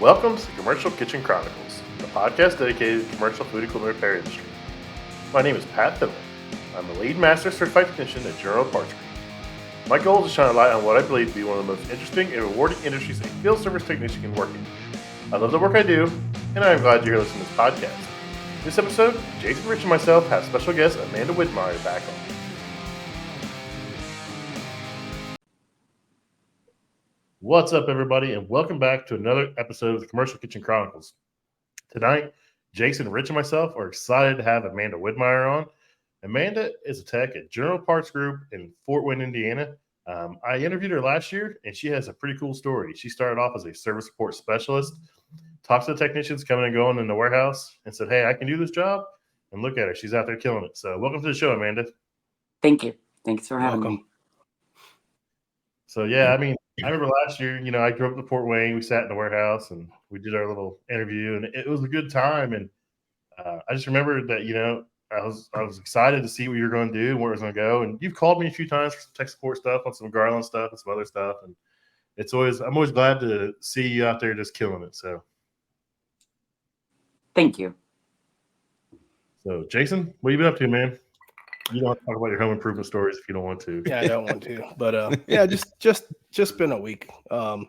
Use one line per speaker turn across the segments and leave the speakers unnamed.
Welcome to Commercial Kitchen Chronicles, the podcast dedicated to the commercial food equipment repair industry. My name is Pat Finley. I'm the lead master certified technician at General Parts Group. My goal is to shine a light on what I believe to be one of the most interesting and rewarding industries a field service technician can work in. I love the work I do, and I am glad you're here listening to this podcast. In this episode, Jason, Rich, and myself have special guest Amanda Widmeyer back on. What's up, everybody, and welcome back to another episode of the Commercial Kitchen Chronicles. Tonight, Jason, Rich, and myself are excited to have Amanda Widmeyer on. Amanda is a tech at General Parts Group in Fort Wayne, Indiana. I interviewed her last year, and she has a pretty cool story. She started off as a service support specialist, talked to the technicians coming and going in the warehouse, and said, hey, I can do this job. And look at her. She's out there killing it. So welcome to the show, Amanda.
Thank you. Thanks for having me.
So, I remember last year, I drove up to Fort Wayne. We sat in the warehouse and we did our little interview, and it was a good time. And I just remember that, I was excited to see what you were going to do and where it was going to go. And you've called me a few times for some tech support stuff, on some Garland stuff and some other stuff. And I'm always glad to see you out there just killing it. So,
thank you.
So, Jason, what have you been up to, man? You don't have to talk about your home improvement stories if you don't want to.
Yeah, I don't want to, but just been a week. The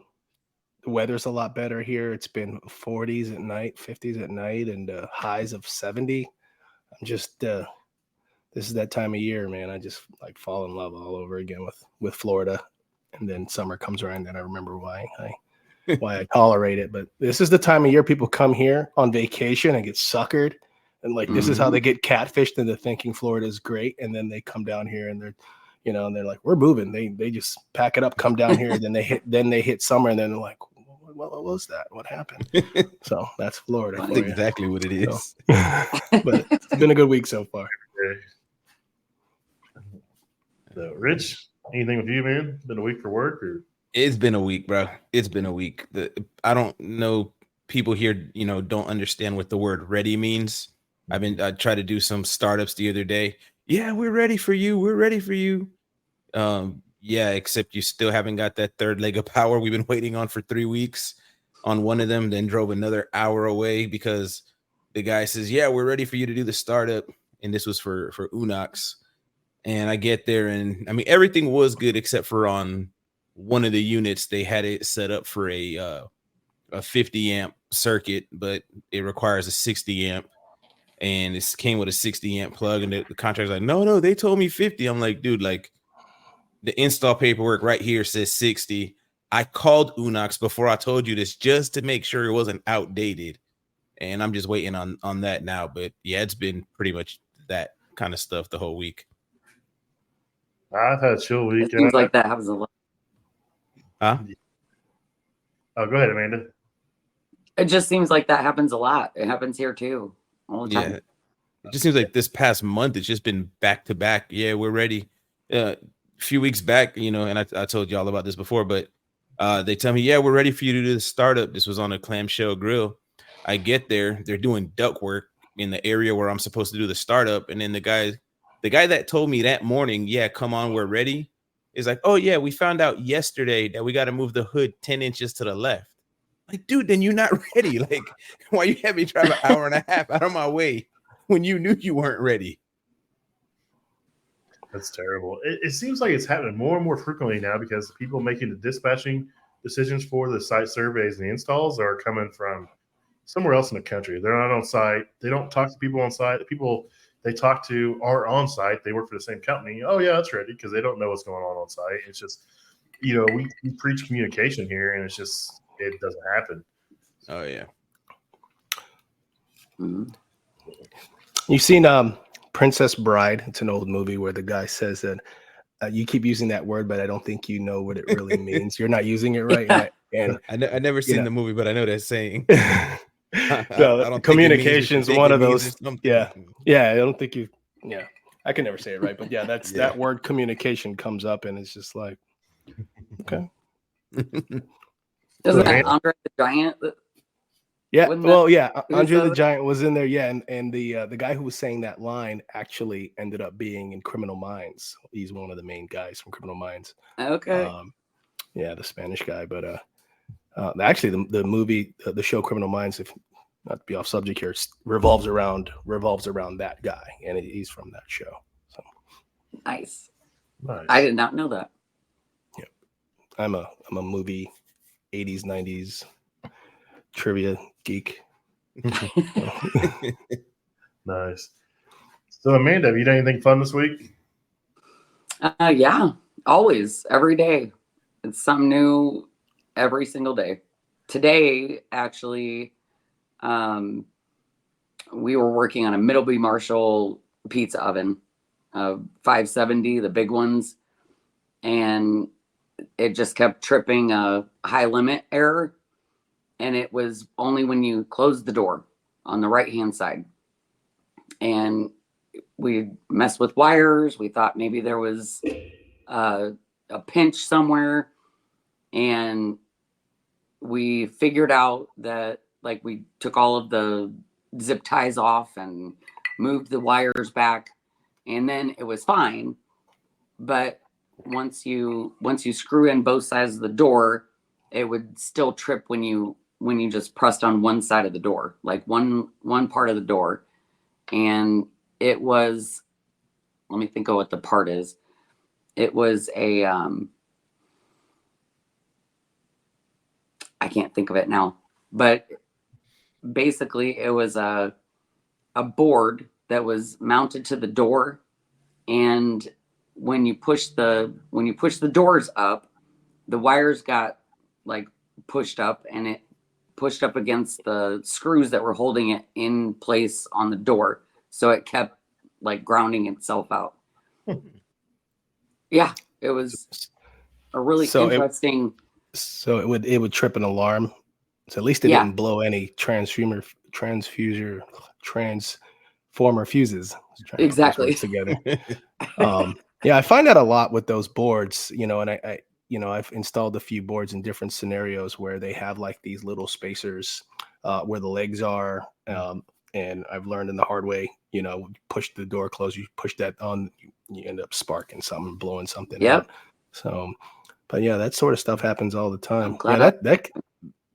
weather's a lot better here. It's been 40s at night, 50s at night, and highs of 70. I'm just this is that time of year, man. I just fall in love all over again with Florida, and then summer comes around, and I remember why I tolerate it. But this is the time of year people come here on vacation and get suckered. And this is how they get catfished into thinking Florida is great. And then they come down here and they're, and they're like, we're moving. They just pack it up, come down here. And then they hit summer and then they're like, what was that? What happened? So that's Florida.
That's exactly what it is.
So, but it's been a good week so far.
So, Rich, anything with you, man? Been a week for work? Or?
It's been a week, bro. It's been a week. I don't know. People here, don't understand what the word ready means. I tried to do some startups the other day. Yeah, we're ready for you. We're ready for you. Except you still haven't got that third leg of power we've been waiting on for 3 weeks on one of them, then drove another hour away because the guy says, yeah, we're ready for you to do the startup. And this was for Unox. And I get there and everything was good except for on one of the units, they had it set up for a 50 amp circuit, but it requires a 60 amp. And it came with a 60 amp plug, and the contractor's like, no, they told me 50. I'm like, dude, the install paperwork right here says 60. I called Unox before I told you this just to make sure it wasn't outdated. And I'm just waiting on that now. But yeah, it's been pretty much that kind of stuff the whole week.
I've had a chill week.
It seems like that happens a lot.
Huh?
Oh, go ahead, Amanda.
It just seems like that happens a lot. It happens here too. All the time.
Yeah, it just seems like this past month it's just been back to back. Yeah, we're ready. A few weeks back, and I told y'all about this before, but they tell me, yeah, we're ready for you to do the startup. This was on a clamshell grill. I get there, they're doing duct work in the area where I'm supposed to do the startup, and then the guy that told me that morning, yeah, come on, we're ready, is like, oh yeah, we found out yesterday that we got to move the hood 10 inches to the left. Like, dude, then you're not ready. Why you had me drive an hour and a half out of my way when you knew you weren't ready?
That's terrible. It seems like it's happening more and more frequently now because the people making the dispatching decisions for the site surveys and the installs are coming from somewhere else in the country. They're not on site. They don't talk to people on site. The people they talk to are on site. They work for the same company. Oh, yeah, that's ready, because they don't know what's going on site. It's just, we preach communication here, and it's just, it doesn't happen.
Oh yeah.
Mm-hmm.
You've seen Princess Bride? It's an old movie where the guy says that you keep using that word, but I don't think you know what it really means. You're not using it right. And
I never seen the movie, but I know that saying.
So communication's one of those. Yeah. I don't think you. Yeah, I can never say it right, but yeah, that word communication comes up, and it's just like, okay.
Doesn't that Andre the Giant?
Yeah, well, yeah, Andre the Giant was in there, yeah, and the guy who was saying that line actually ended up being in Criminal Minds. He's one of the main guys from Criminal Minds.
Okay.
Yeah, the Spanish guy, but Actually, the movie, the show Criminal Minds, if not to be off subject here, revolves around that guy, and he's from that show. So
Nice.
Nice.
I did not know that.
yeah, I'm a movie 80s 90s trivia geek.
Nice. So Amanda, have you done anything fun this week?
Yeah, always, every day. It's something new every single day. Today, actually, we were working on a Middleby Marshall pizza oven, 570, the big ones, and it just kept tripping a high limit error, and it was only when you closed the door on the right hand side. And we messed with wires. We thought maybe there was a pinch somewhere, and we figured out that, like, we took all of the zip ties off and moved the wires back, and then it was fine. But once you screw in both sides of the door, it would still trip when you just pressed on one side of the door, like one part of the door. And it was, let me think of what the part is. It was a I can't think of it now, but basically it was a board that was mounted to the door, and when you push the doors up, the wires got like pushed up, and it pushed up against the screws that were holding it in place on the door, so it kept like grounding itself out. Yeah, it was a really interesting.
So it would trip an alarm. So at least it didn't blow any transformer fuses.
Exactly.
Together. Yeah, I find that a lot with those boards, and I've installed a few boards in different scenarios where they have like these little spacers where the legs are. And I've learned in the hard way, push the door closed, you push that on, you end up sparking something, blowing something out. So, but yeah, that sort of stuff happens all the time. Yeah, that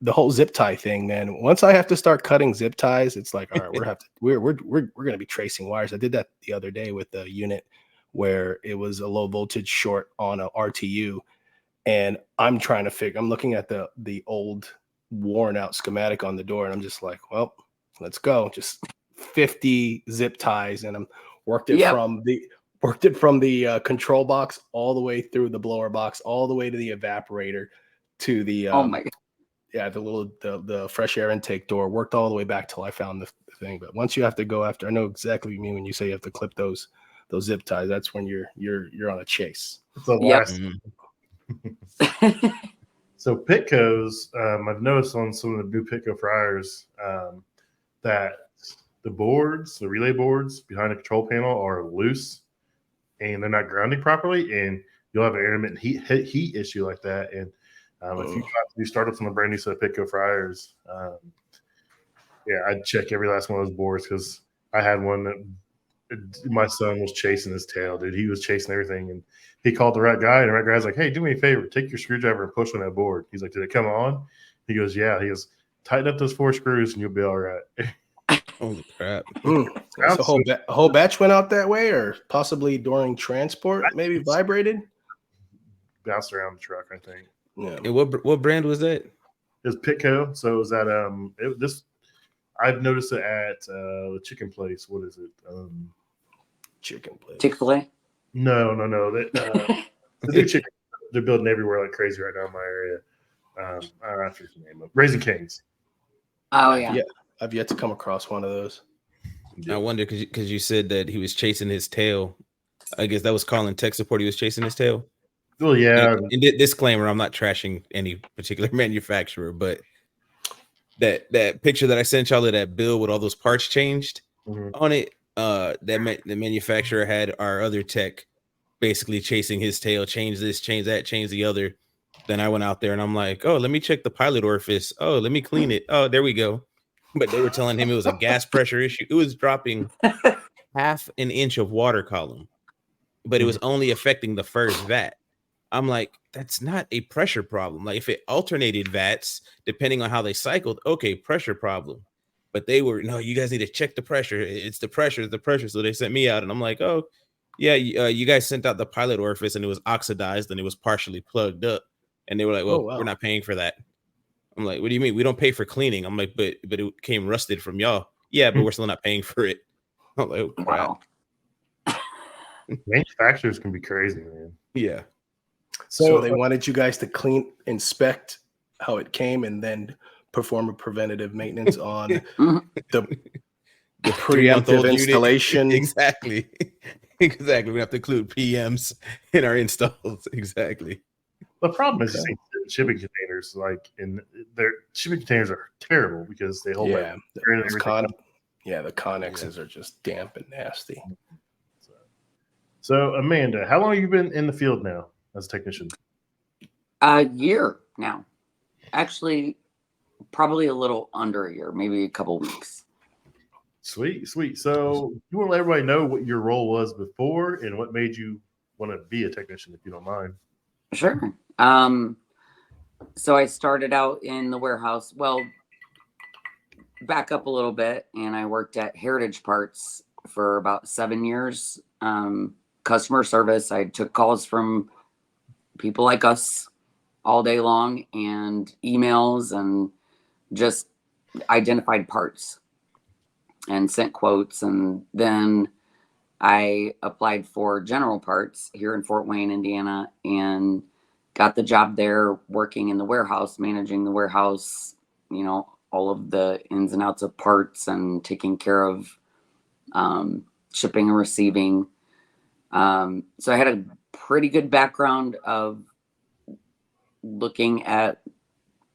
the whole zip tie thing, man. Once I have to start cutting zip ties, it's like, all right, we're going to be tracing wires. I did that the other day with the unit where it was a low voltage short on a RTU, and I'm looking at the old worn out schematic on the door, and I'm just like, well, let's go. Just 50 zip ties, and I'm worked it from the control box all the way through the blower box, all the way to the evaporator, to the
oh my God.
Yeah, the fresh air intake door, worked all the way back till I found the thing. But once you have to go after, I know exactly what you mean when you say you have to clip those zip ties. That's when you're on a chase.
It's the last. So Pitco's, I've noticed on some of the new Pitco fryers that the relay boards behind the control panel are loose and they're not grounding properly, and you'll have an intermittent heat issue like that. And if you try to start up on a brand new set of Pitco fryers, I'd check every last one of those boards, because I had one that my son was chasing his tail, dude. He was chasing everything, and he called the right guy, and the right guy's like, "Hey, do me a favor, take your screwdriver and push on that board." He's like, "Did it come on?" He goes, "Yeah." He goes, "Tighten up those 4 screws and you'll be all right."
Holy crap.
So a whole batch went out that way, or possibly during transport, maybe vibrated?
Bounced around the truck, I think.
Yeah.
And what brand was that?
It was Pitco. So it was at I've noticed it at the chicken place. What is it?
Chicken place.
Chick-fil-A?
No. The new chicken, they're building everywhere like crazy right now in my area. I forget the name of Raising Cane's.
Oh yeah.
I've yet to come across one of those.
I wonder, because you said that he was chasing his tail. I guess that was calling tech support. He was chasing his tail.
Well, yeah.
And disclaimer: I'm not trashing any particular manufacturer, but that picture that I sent y'all of that bill with all those parts changed on it, the manufacturer had our other tech basically chasing his tail, change this, change that, change the other. Then I went out there and I'm like, oh, let me check the pilot orifice. Oh, let me clean it. Oh, there we go. But they were telling him it was a gas pressure issue. It was dropping half an inch of water column, but it was only affecting the first vat. I'm like, that's not a pressure problem. Like if it alternated vats, depending on how they cycled, okay, pressure problem. But they were, no, you guys need to check the pressure. It's the pressure, it's the pressure. So they sent me out and I'm like, oh, yeah, you guys sent out the pilot orifice and it was oxidized and it was partially plugged up. And they were like, well,
wow.
we're not paying for that. I'm like, what do you mean? We don't pay for cleaning. I'm like, but it came rusted from y'all. Yeah, but we're still not paying for it. I'm like, oh, crap.
Wow.
Manufacturers can be crazy, man.
Yeah.
So they wanted you guys to inspect how it came, and then perform a preventative maintenance on the preemptive installation.
Exactly. Exactly. We have to include PMs in our installs. Exactly.
The problem is shipping containers, like their shipping containers are terrible because they hold
the
everything.
connexes are just damp and nasty.
So Amanda, how long have you been in the field now as a technician?
A year now. Actually, probably a little under a year, maybe a couple weeks.
Sweet. So you want to let everybody know what your role was before and what made you want to be a technician, if you don't mind.
Sure. So I started out in the warehouse. Well, back up a little bit, and I worked at Heritage Parts for about 7 years. Customer service. I took calls from people like us all day long and emails and just identified parts and sent quotes. And then I applied for General Parts here in Fort Wayne, Indiana, and got the job there working in the warehouse, managing the warehouse, all of the ins and outs of parts and taking care of shipping and receiving. So I had a pretty good background of looking at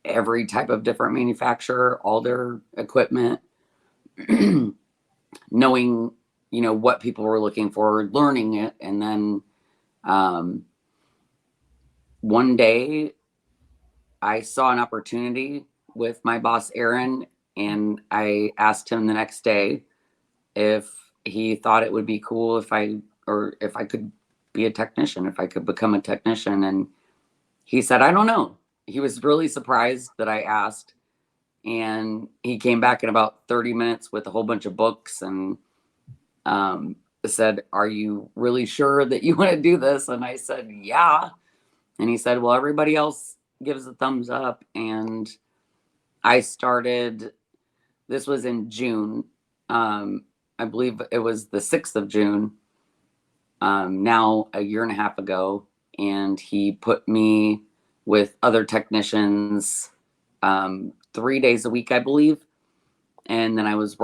every type of different manufacturer, all their equipment, knowing, what people were looking for, learning it. And then one day I saw an opportunity with my boss, Aaron, and I asked him the next day if he thought it would be cool if I could be a technician, if I could become a technician. And he said, I don't know. He was really surprised that I asked. And he came back in about 30 minutes with a whole bunch of books and said, are you really sure that you want to do this? And I said, yeah. And he said, well, everybody else gives a thumbs up. And I started, this was in June. I believe it was the 6th of June, now a year and a half ago. And he put me with other technicians 3 days a week, I believe. And then I was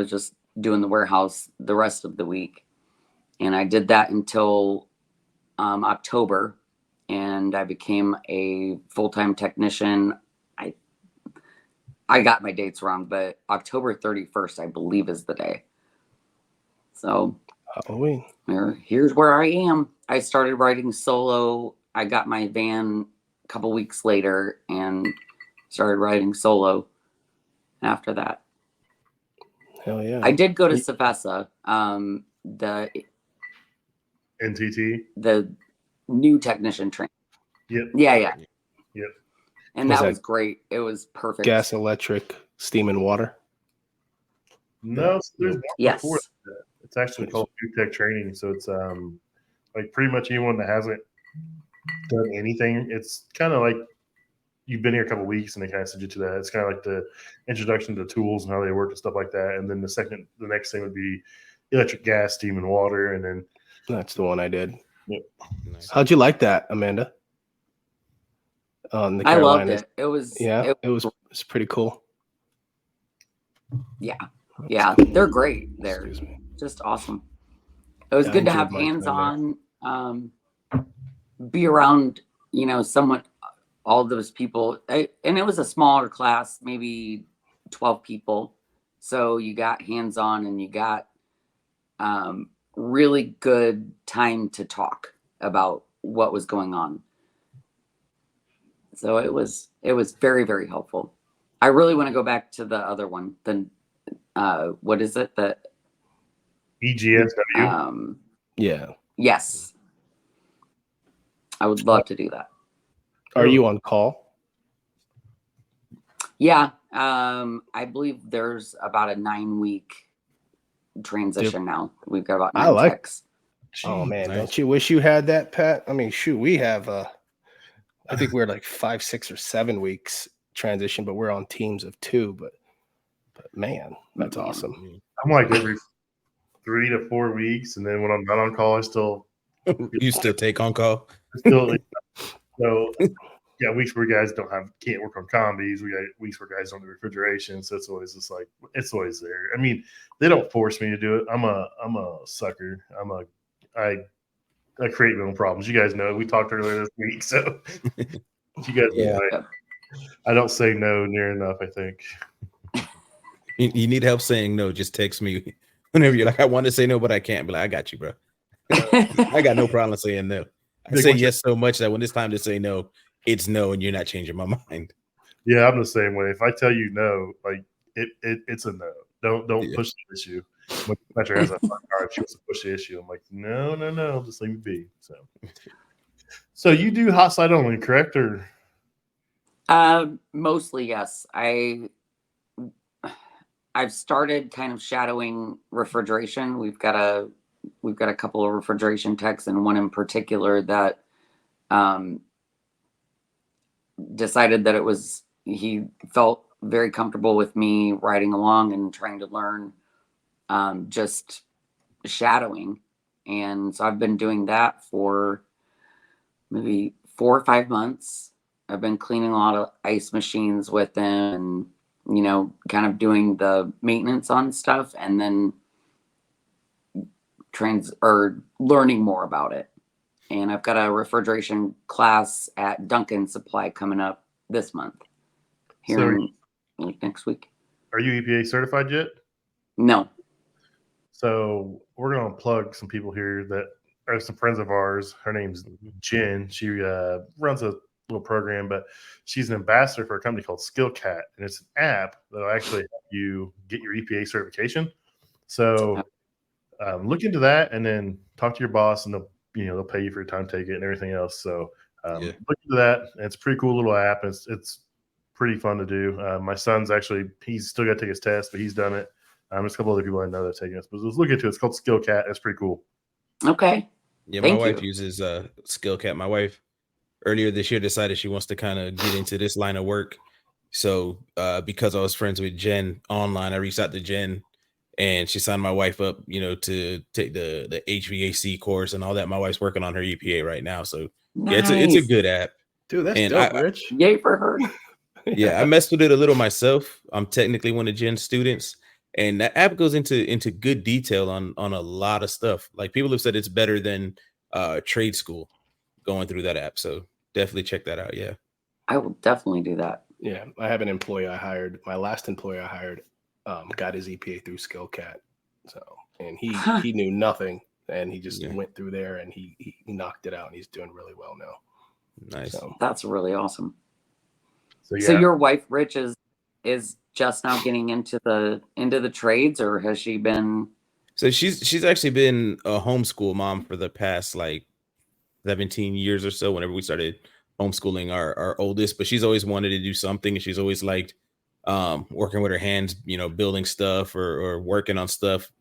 just doing the warehouse the rest of the week. And I did that until October. And I became a full-time technician. I got my dates wrong, but October 31st, I believe, is the day. So
Halloween.
Here's where I am. I started riding solo. I got my van a couple weeks later and started riding solo after that.
Hell yeah.
I did go to Savessa, the
NTT,
the new technician training.
Yep.
Yeah.
Yep.
And that was great. It was perfect.
Gas, electric, steam, and water.
No, there's one before
Yes.
that. It's actually called New Tech Training. So it's like pretty much anyone that hasn't done anything. It's kind of like you've been here a couple of weeks and they kind of send you to that. It's kind of like the introduction to tools and how they work and stuff like that. And then the next thing would be electric, gas, steam, and water. And then
that's the one I did.
Yep.
Nice. How'd you like that, Amanda?
I loved it. It was
it's pretty cool.
Yeah. They're great. They're just awesome. It was good to have hands-on, be around, somewhat all those people. And it was a smaller class, maybe 12 people. So you got hands-on and you got really good time to talk about what was going on. So it was very, very helpful. I really want to go back to the other one. What is it? The
EGSW.
Yeah.
Yes. I would love to do that.
Are you on call?
Yeah. I believe there's about a 9-week transition now. We've got about 9
I like-
techs.
Oh man,
nice.
don't you wish you had that, Pat? I mean, shoot, we have I think we're like 5, 6, or 7 weeks transition, but we're on teams of 2. But man, that's
Man.
awesome.
I'm like every 3 to 4 weeks, and then when I'm not on call, I still
You still take on call?
so yeah, weeks where guys can't work on combis. We got weeks where guys don't do refrigeration, so it's always just like it's always there. I mean, they don't force me to do it. I'm a sucker. I create my own problems. You guys know we talked earlier this week, so you guys
Yeah.
know I don't say no near enough. I think.
You need help saying no, just text me whenever you're like, I want to say no, but I can't. Be like, I got you, bro. I got no problem saying no. I say yes so much that when it's time to say no, it's no, and you're not changing my mind.
Yeah, I'm the same way. If I tell you no, like it's a no. Don't push the issue. When Metro has a car, she wants to push the issue. I'm like, no, just leave me be. So you do hot side only, correct? Or
Mostly, yes. I've started kind of shadowing refrigeration. We've got a couple of refrigeration techs, and one in particular that decided that he felt very comfortable with me riding along and trying to learn just shadowing. And so I've been doing that for maybe 4 or 5 months. I've been cleaning a lot of ice machines with them and, kind of doing the maintenance on stuff and then learning more about it. And I've got a refrigeration class at Duncan Supply coming up this month here next week.
are you EPA certified yet?
No.
So we're gonna plug some people here that are some friends of ours. Her name's Jen. She runs a little program, but she's an ambassador for a company called SkillCat, and it's an app that'll actually help you get your EPA certification. So look into that, and then talk to your boss, and they'll pay you for your time, take it, and everything else. So look into that. It's a pretty cool little app. It's pretty fun to do. My son's he's still got to take his test, but he's done it. There's a couple other people I know that are taking this, but let's look into it. It's called SkillCat. It's pretty cool.
Okay.
Yeah,
Thank
my wife
you.
uses SkillCat. My wife earlier this year decided she wants to kind of get into this line of work. So because I was friends with Jen online, I reached out to Jen and she signed my wife up, to take the HVAC course and all that. My wife's working on her EPA right now. So yeah, it's a good app.
Dude, that's
And
dope, Rich.
Yay for her.
Yeah, I messed with it a little myself. I'm technically one of Jen's students. And that app goes into good detail on a lot of stuff. Like people have said it's better than trade school going through that app. So definitely check that out. Yeah.
I will definitely do that.
Yeah, I have an employee I hired. My last employee I hired got his EPA through SkillCat. So, and he knew nothing, and he just went through there and he knocked it out, and he's doing really well now.
Nice.
So,
that's really awesome.
So,
So your wife, Rich, is just now getting into the trades, or has she been?
So she's actually been a homeschool mom for the past like 17 years or so. Whenever we started homeschooling our oldest, but she's always wanted to do something, and she's always liked working with her hands, building stuff or working on stuff.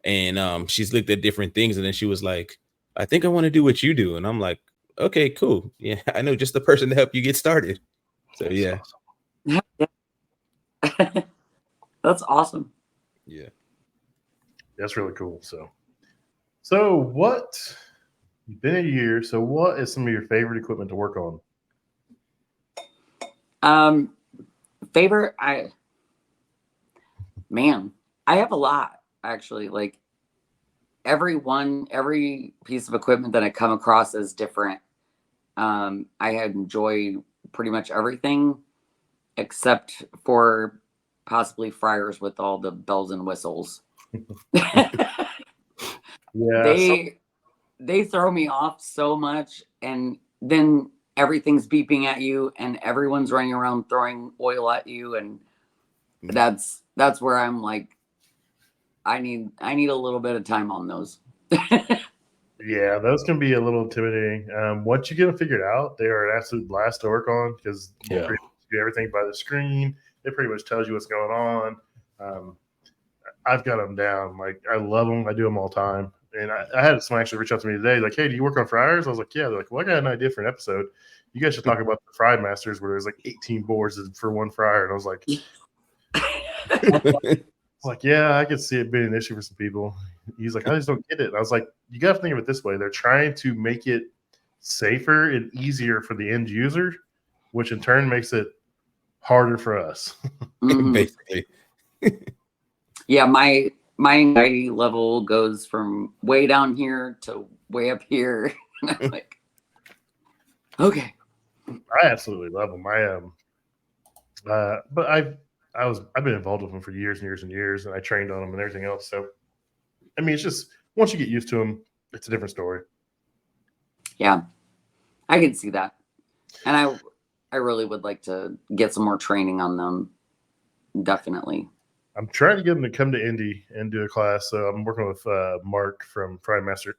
And she's looked at different things, and then she was like, "I think I want to do what you do." And I'm like, "Okay, cool. Yeah, I know just the person to help you get started." So
that's
yeah.
awesome.
That's awesome.
Yeah.
That's really cool. So what? You've been a year. So what is some of your favorite equipment to work on?
Favorite, I have a lot actually. Like every piece of equipment that I come across is different. I enjoy pretty much everything except for possibly fryers with all the bells and whistles.
Yeah,
they throw me off so much, and then everything's beeping at you and everyone's running around throwing oil at you, and that's where I'm like, I need a little bit of time on those.
Yeah, those can be a little intimidating. Once you get them figured out, they are an absolute blast to work on because you
Yeah.
pretty much do everything by the screen. It pretty much tells you what's going on. I've got them down. Like, I love them. I do them all the time. And I had someone actually reach out to me today, like, "Hey, do you work on fryers?" I was like, "Yeah." They're like, "Well, I got an idea for an episode. You guys should talk about the Fry Masters where there's like 18 boards for one fryer." And I was like, "Yeah, I could see it being an issue for some people." He's like, "I just don't get it." And I was like, "You got to think of it this way. They're trying to make it safer and easier for the end user, which in turn makes it harder for us."
Mhm.
Basically.
Yeah, my anxiety level goes from way down here to way up here. And I'm like, okay.
I absolutely love them. But I've been involved with them for years and years and years, and I trained on them and everything else. So, I mean, it's just once you get used to them, it's a different story.
Yeah, I can see that. And I really would like to get some more training on them. Definitely.
I'm trying to get them to come to Indy and do a class. So I'm working with Mark from Fry Master.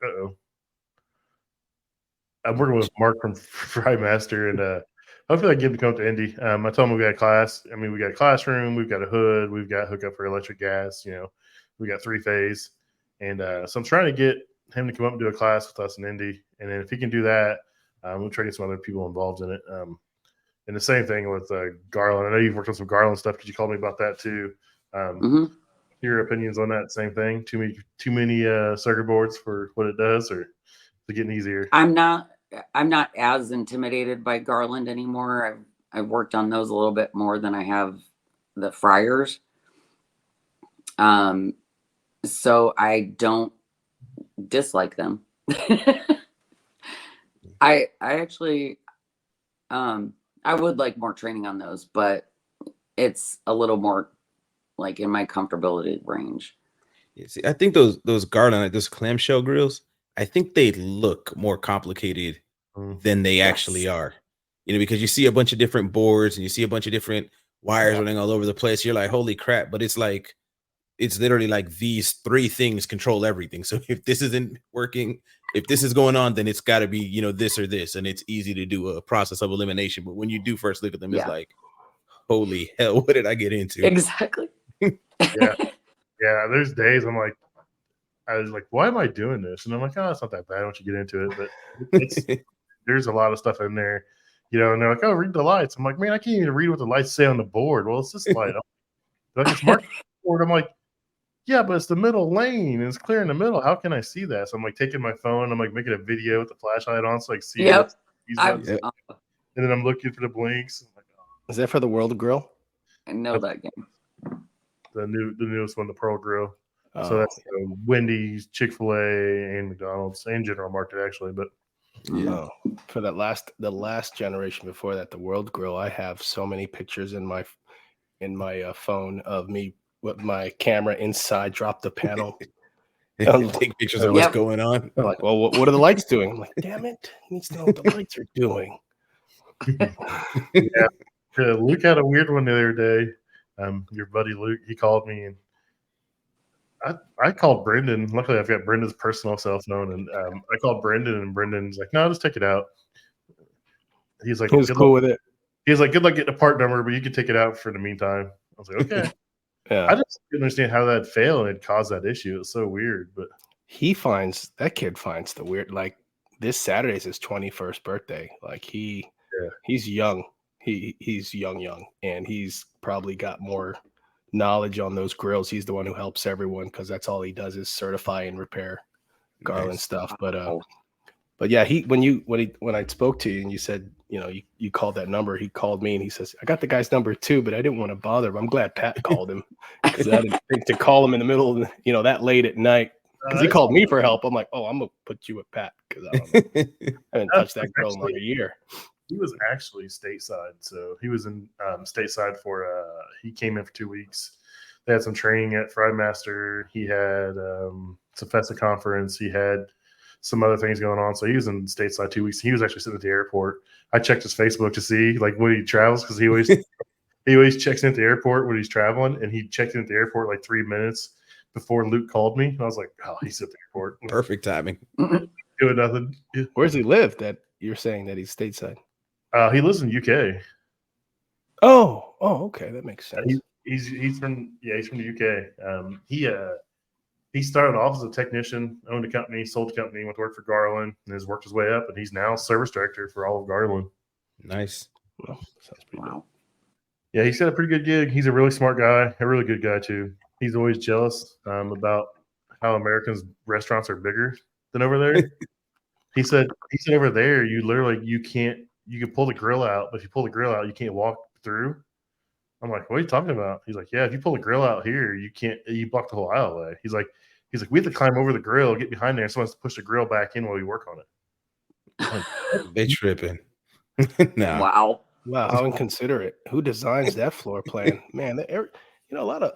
I'm working with Mark from Fry Master, and hopefully I can get him to come to Indy. I told him we got a class. I mean, we got a classroom, we've got a hood, we've got hookup for electric gas. We got 3-phase, and so I'm trying to get him to come up and do a class with us in Indy. And then if he can do that, we'll try to get some other people involved in it. And the same thing with Garland. I know you've worked on some Garland stuff because you called me about that too.
Mhm.
Your opinions on that? Same thing. Too many circuit boards for what it does, or is it getting easier?
I'm not as intimidated by Garland anymore. I've worked on those a little bit more than I have the fryers. So I don't dislike them. I actually I would like more training on those, but it's a little more like in my comfortability range.
Yeah, see, I think those Garland, like those clamshell grills, I think they look more complicated than they actually
Yes.
are. Because you see a bunch of different boards and you see a bunch of different wires
Yeah.
running all over the place. You're like, holy crap! But it's literally like these 3 things control everything. So if this isn't working, if this is going on, then it's got to be this or this, and it's easy to do a process of elimination. But when you do first look at them, it's
Yeah.
like, holy hell, what did I get into?
Exactly.
Yeah. Yeah, there's days I was like, why am I doing this? And I'm like, oh, it's not that bad once you get into it. But there's a lot of stuff in there, and they're like, oh, read the lights. I'm like, man, I can't even read what the lights say on the board. Well, it's this light. They're like, it's marked on the board. I'm like, yeah, but it's the middle lane and it's clear in the middle. How can I see that? So I'm like taking my phone, I'm like making a video with the flashlight on so I can see
Yep.
what he's up.
Yep.
And then I'm looking for the blinks. I'm like, oh,
Is that for the World Grill?
I know that game.
the newest one, the Pearl Grill.
Oh,
So that's Wendy's, Chick-fil-A, and McDonald's, and General Market actually. But
oh, for the last generation before that, the World Grill. I have so many pictures in my phone of me with my camera inside. Drop the panel.
Take pictures of what's going on.
They're like, well, what are the lights doing? I'm like, damn it, he needs to know what the lights are doing.
Luke had a weird one the other day. Your buddy Luke, he called me, and I called Brendan. Luckily, I've got Brendan's personal cell phone, and I called Brendan, and Brendan's like, "No, just take it out." He's like,
He was cool with it.
He's like, "Good luck getting a part number, but you can take it out for the meantime." I was like, "Okay."
Yeah,
I just didn't understand how that failed and it caused that issue. It's so weird, but
that kid finds the weird. Like this Saturday's his 21st birthday. Like he's young. He's young, and he's probably got more knowledge on those grills. He's the one who helps everyone because that's all he does is certify and repair Garland stuff. But yeah, when I spoke to you and you said, you called that number, he called me and he says, I got the guy's number too, but I didn't want to bother him. I'm glad Pat called him because I didn't think to call him in the middle of that late at night because he called me for help. I'm like, oh, I'm gonna put you with Pat because I don't know. I haven't touched that grill in like a year.
He was actually stateside, so he was in stateside for. He came in for 2 weeks. They had some training at Fry Master. He had some FESA conference. He had some other things going on, so he was in stateside 2 weeks. He was actually sitting at the airport. I checked his Facebook to see like when he travels because he always checks in at the airport when he's traveling, and he checked in at the airport like 3 minutes before Luke called me. I was like, oh, he's at the airport.
Perfect timing.
Doing nothing.
Where's he live? That you're saying that he's stateside?
He lives in UK.
Oh, okay, that makes sense.
He's from the UK. He started off as a technician, owned a company, sold the company, went to work for Garland, and has worked his way up, and he's now service director for all of Garland.
Nice.
Well, sounds pretty
Wow.
Yeah, he's got a pretty good gig. He's a really smart guy, a really good guy too. He's always jealous about how Americans' restaurants are bigger than over there. He said over there you can pull the grill out, but if you pull the grill out, you can't walk through. I'm like, what are you talking about? He's like, yeah, if you pull the grill out here, you block the whole aisleway. He's like, we have to climb over the grill, get behind there, and someone has to push the grill back in while we work on it.
They tripping. No.
Wow.
Wow, how inconsiderate. Who designs that floor plan? Man, a lot of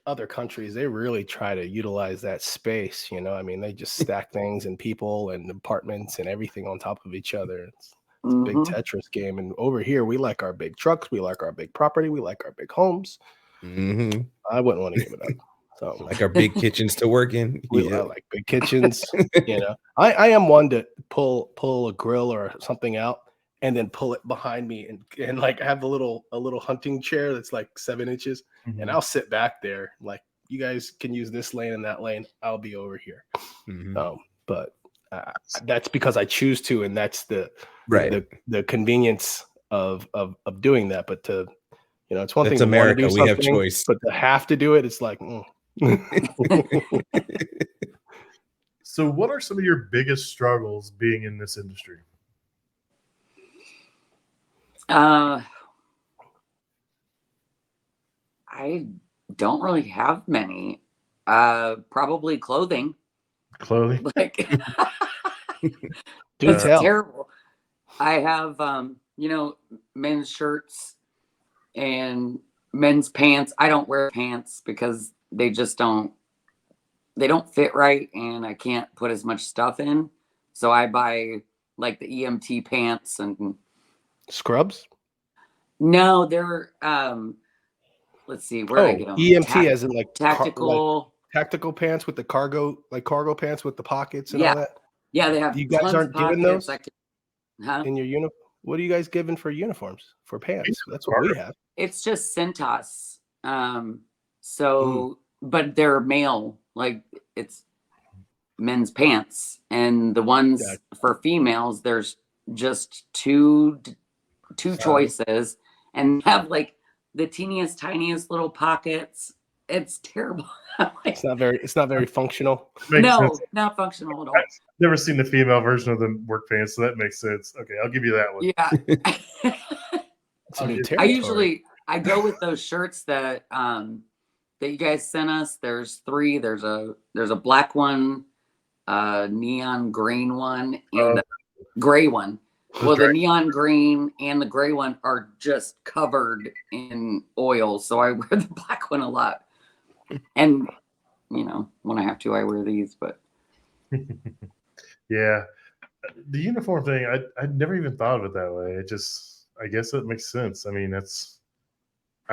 other countries, they really try to utilize that space. I mean, they just stack things and people and apartments and everything on top of each other. It's a big Tetris game. And over here, we like our big trucks. We like our big property. We like our big homes.
Mm-hmm.
I wouldn't want to give it up. So,
like our big kitchens to work in.
I like big kitchens. I am one to pull a grill or something out and then pull it behind me and like have a little hunting chair that's like 7 inches, and I'll sit back there like, you guys can use this lane and that lane. I'll be over here. But that's because I choose to, and that's the convenience of doing that. But it's one thing.
America. We have choice,
but to have to do it, it's like.
So, what are some of your biggest struggles being in this industry?
I don't really have many. Probably clothing. Like, it's terrible. I have, men's shirts and men's pants. I don't wear pants because they don't fit right, and I can't put as much stuff in. So I buy like the EMT pants and
scrubs.
No, they're let's see, where did I get them?
EMT as in like
tactical
tactical pants with the cargo pants with the pockets and all that.
Yeah, they have.
You guys aren't giving those
in
your uniform. What are you guys giving for uniforms for pants? That's what we have.
It's just Centos. But they're male, like it's men's pants, and the ones for females, there's just two choices, and have like the teeniest, tiniest little pockets. It's terrible.
It's not very functional.
No, not functional at all.
I've never seen the female version of the work pants, so that makes sense. Okay, I'll give you that one.
Yeah. I go with those shirts that you guys sent us. There's 3. There's a black one, neon green one, and a gray one. Well, the neon green and the gray one are just covered in oil, so I wear the black one a lot. And when I have to, I wear these. But
yeah, the uniform thing, I'd never even thought of it that way. I guess it makes sense. I mean, I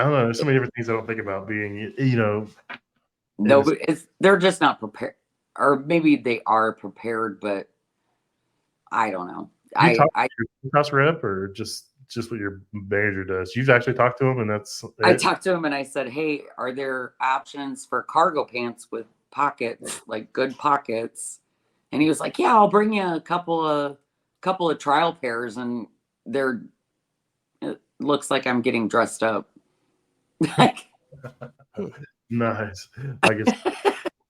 don't know. There's so many different things I don't think about being,
No, but they're just not prepared, or maybe they are prepared, but I don't know.
I house rep or just what your manager does. You've actually talked to him, and
I talked to him and I said, "Hey, are there options for cargo pants with pockets, like good pockets?" And he was like, "Yeah, I'll bring you a couple of trial pairs, and it looks like I'm getting dressed up." Like,
nice. I guess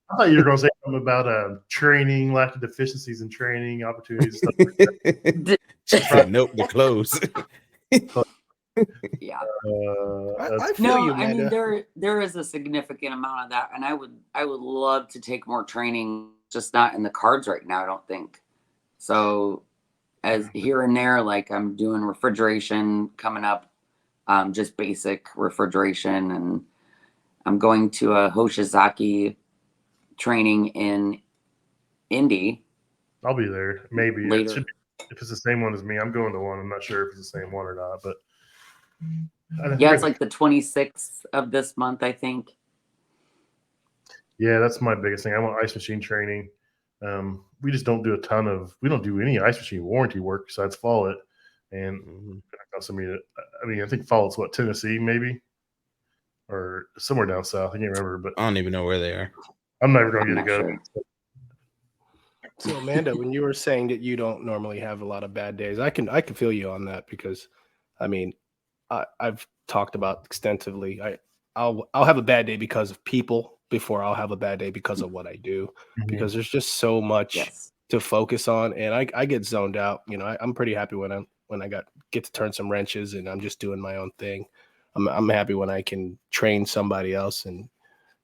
I thought you were going to say something about training, lack of deficiencies in training opportunities. Stuff like that.
Nope, the clothes.
Yeah.
I feel you, Amanda.
I mean there is a significant amount of that, and I would love to take more training, just not in the cards right now, I don't think. So as here and there, like I'm doing refrigeration coming up, just basic refrigeration, and I'm going to a Hoshizaki training in Indy.
I'll be there maybe
later.
If it's the same one as me. I'm going to one. I'm not sure if it's the same one or not, but
yeah, it's like the 26th of this month, I think.
Yeah, that's my biggest thing. I want ice machine training. we just don't do a ton of. We don't do any ice machine warranty work besides Follett, and I think Follett's what, Tennessee maybe, or somewhere down south. I can't remember, but
I don't even know where they are.
I'm never going to
I'm
get to
not
go.
sure.
So Amanda, when you were saying that you don't normally have a lot of bad days, I can feel you on that because, I mean, I've talked about extensively. I'll have a bad day because of people before I'll have a bad day because of what I do, because there's just so much
Yes.
to focus on, and I get zoned out. You know, I'm pretty happy when I get to turn some wrenches and I'm just doing my own thing. I'm happy when I can train somebody else, and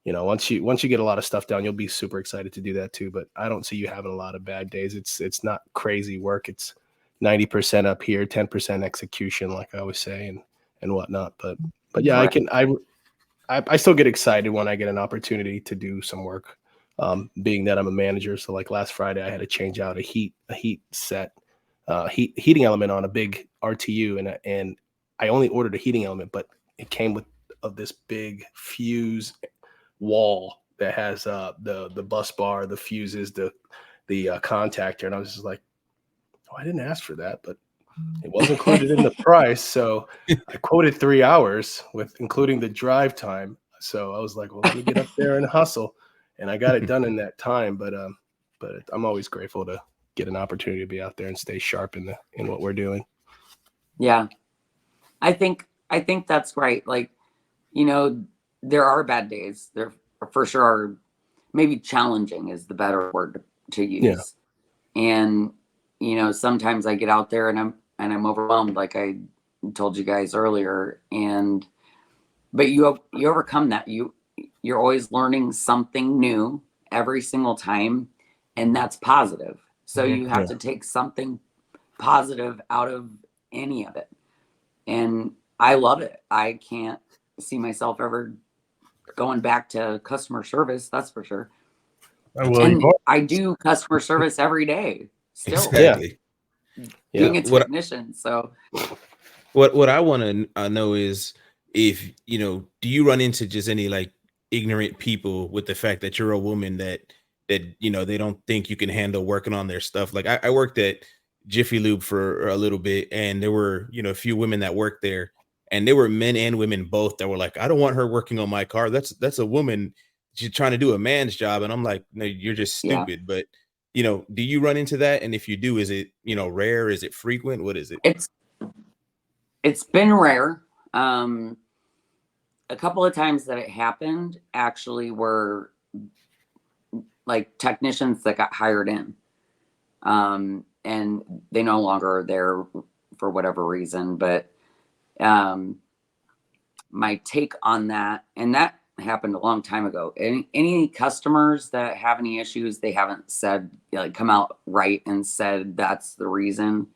you know, once you get a lot of stuff down, you'll be super excited to do that too. But I don't see you having a lot of bad days. It's not crazy work. It's 90% up here, 10% execution, like I always say, and whatnot. But yeah, I still get excited when I get an opportunity to do some work. Being that I'm a manager, so like last Friday I had to change out a heat set, heating element on a big RTU, and I only ordered a heating element, but it came with this big fuse wall that has the bus bar, the fuses, the contactor, and I was just like, oh, I didn't ask for that, but it was included in the price. So I quoted 3 hours with including the drive time. So I was like, well, let me get up there and hustle, and I got it done in that time. But I'm always grateful to get an opportunity to be out there and stay sharp in what we're doing.
Yeah. I think that's right. Like, you know, there are bad days. There for sure are. Maybe challenging is the better word to use. Yeah. And you know, sometimes I get out there and I'm overwhelmed, like I told you guys earlier. But you overcome that. You're always learning something new every single time, and that's positive. So you have to take something positive out of any of it. And I love it. I can't see myself ever going back to customer service, that's for sure. And I do customer service every day still.
Exactly.
Being a technician. So
what I want to know is, if you know, do you run into just any like ignorant people with the fact that you're a woman that you know, they don't think you can handle working on their stuff? Like I worked at Jiffy Lube for a little bit, and there were, you know, a few women that worked there, and there were men and women both that were like, I don't want her working on my car. That's a woman. She's trying to do a man's job. And I'm like, no, you're just stupid. Yeah. But you know, do you run into that? And if you do, is it, you know, rare? Is it frequent? What is it?
It's been rare. A couple of times that it happened actually were like technicians that got hired in. And they no longer are there for whatever reason. But my take on that, and that happened a long time ago. Any customers that have any issues, they haven't said, like, come out right and said that's the reason.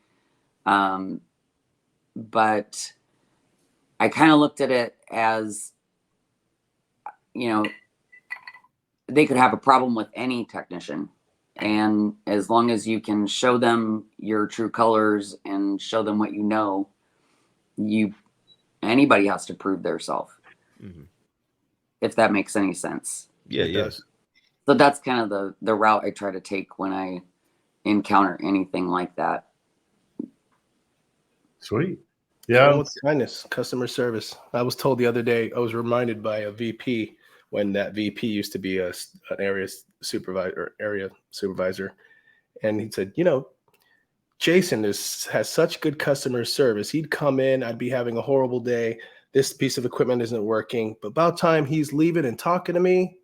But I kind of looked at it as, you know, they could have a problem with any technician. And as long as you can show them your true colors and show them what you know, anybody has to prove their self. Mm-hmm. If that makes any sense.
Yeah, it does.
So that's kind of the route I try to take when I encounter anything like that.
Sweet. Yeah.
With kindness, customer service. I was told the other day, I was reminded by a VP when that VP used to be an area supervisor. And he said, you know, Jason has such good customer service. He'd come in, I'd be having a horrible day. This piece of equipment isn't working. But about time he's leaving and talking to me,